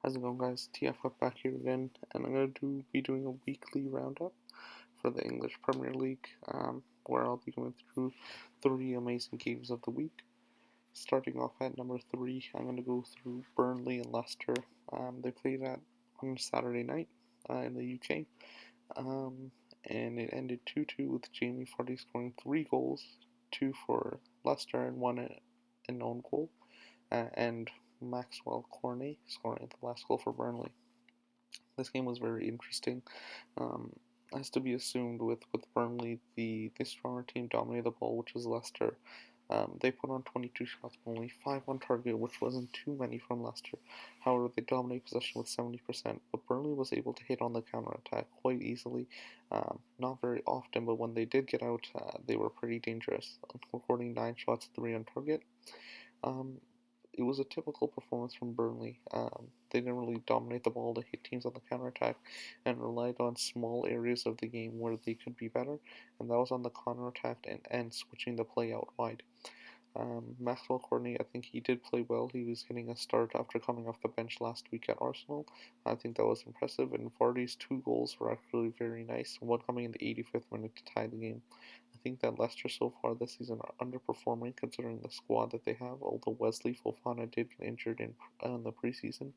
How's it going, guys? TFF back here again, and I'm going to be doing a weekly roundup for the English Premier League, where I'll be going through 3 amazing games of the week. Starting off at number 3, I'm going to go through Burnley and Leicester. They played on Saturday night in the UK, um, and it ended 2-2 with Jamie Vardy scoring 3 goals, 2 for Leicester and 1 an own goal, and Maxwell Cornet scoring the last goal for Burnley. This game was very interesting. Um, as to be assumed with Burnley, the stronger team dominated the ball, which was Leicester. They put on 22 shots, but only 5 on target, which wasn't too many from Leicester. However, they dominated possession with 70%, but Burnley was able to hit on the counter attack quite easily. Not very often, but when they did get out, they were pretty dangerous, recording 9 shots, 3 on target. Um, it was a typical performance from Burnley. They didn't really dominate the ball to hit teams on the counterattack and relied on small areas of the game where they could be better, and that was on the counterattack and switching the play out wide. Maxwell Courtney, I think he did play well. He was getting a start after coming off the bench last week at Arsenal. I think that was impressive, and Vardy's 2 goals were actually very nice, one coming in the 85th minute to tie the game. I think that Leicester so far this season are underperforming considering the squad that they have, although Wesley Fofana did get injured in the preseason.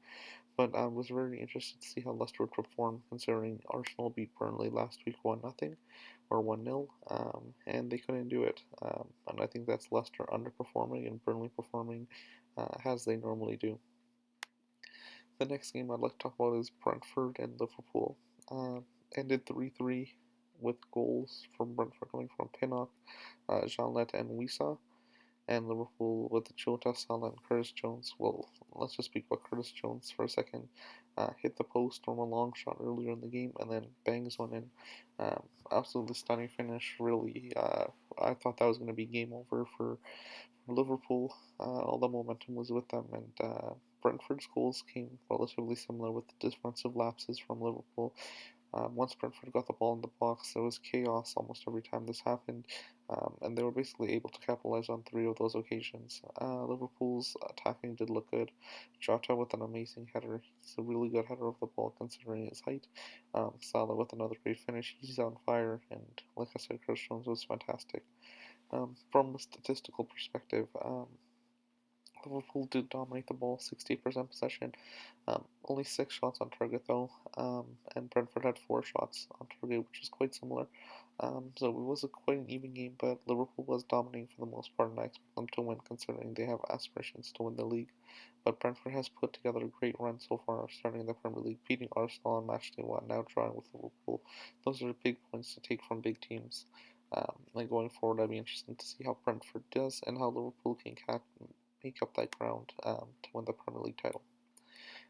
But I was very interested to see how Leicester would perform considering Arsenal beat Burnley last week 1-0 or 1-0, and they couldn't do it. And I think that's Leicester underperforming and Burnley performing as they normally do. The next game I'd like to talk about is Brentford and Liverpool. Ended 3-3 with goals from Brentford coming from Pinnock, Jeanlet, and Wissa, and Liverpool with Jota, Salah, and Curtis Jones. Well, let's just speak about Curtis Jones for a second. Hit the post from a long shot earlier in the game and then bangs one in. Absolutely stunning finish. Really, I thought that was going to be game over for Liverpool. All the momentum was with them, and Brentford's goals came relatively similar with the defensive lapses from Liverpool. Once Brentford got the ball in the box, there was chaos almost every time this happened, and they were basically able to capitalize on 3 of those occasions. Liverpool's attacking did look good. Jota with an amazing header. He's a really good header of the ball considering his height. Salah with another great finish. He's on fire, and like I said, Chris Jones was fantastic. From a statistical perspective, Liverpool did dominate the ball, 68% possession. Only 6 shots on target though, and Brentford had 4 shots on target, which is quite similar. So it was quite an even game, but Liverpool was dominating for the most part, and I expect them to win considering they have aspirations to win the league. But Brentford has put together a great run so far, starting the Premier League, beating Arsenal on matchday 1, now drawing with Liverpool. Those are big points to take from big teams. And going forward, I'd be interested to see how Brentford does and how Liverpool can make up that ground to win the Premier League title.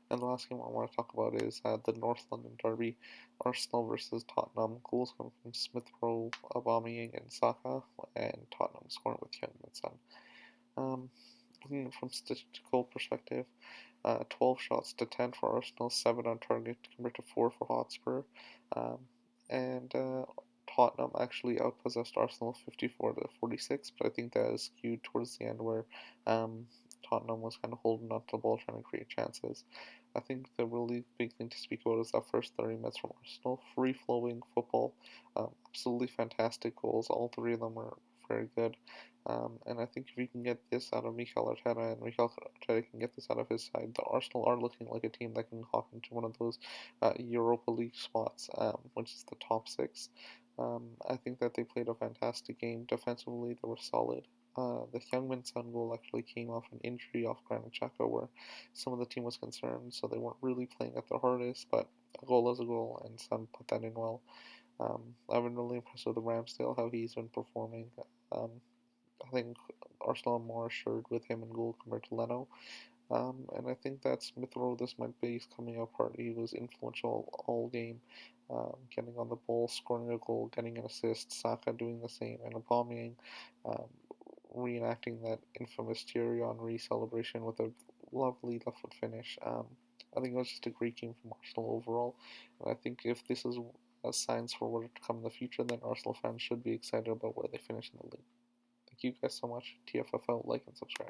And the last game I want to talk about is the North London derby, Arsenal versus Tottenham. Goals coming from Smith Rowe, Aubameyang, and Saka, and Tottenham scoring with Heung-min Son. Looking from statistical perspective, 12 shots to 10 for Arsenal, 7 on target compared to 4 for Hotspur, and Tottenham actually outpossessed Arsenal 54 to 46, but I think that is skewed towards the end where Tottenham was kind of holding on to the ball, trying to create chances. I think the really big thing to speak about is that first 30 minutes from Arsenal, free-flowing football, absolutely fantastic goals. All 3 of them were very good. And I think if you can get this out of Mikel Arteta and Mikel Arteta can get this out of his side, the Arsenal are looking like a team that can hop into one of those Europa League spots, which is the top 6. I think that they played a fantastic game. Defensively, they were solid. The Heung-min Son goal actually came off an injury off Granit Xhaka where some of the team was concerned, so they weren't really playing at their hardest, but a goal is a goal, and Son put that in well. I've been really impressed with the Ramsdale, how he's been performing. I think Arsenal are more assured with him in goal compared to Leno. And I think that Smith Rowe, this might be his coming out party. He was influential all game, getting on the ball, scoring a goal, getting an assist, Saka doing the same, and Aubameyang um, reenacting that infamous Thierry Henry celebration with a lovely left foot finish. I think it was just a great game from Arsenal overall, and I think if this is signs for what to come in the future, then Arsenal fans should be excited about where they finish in the league. Thank you guys so much. TFFL, like and subscribe.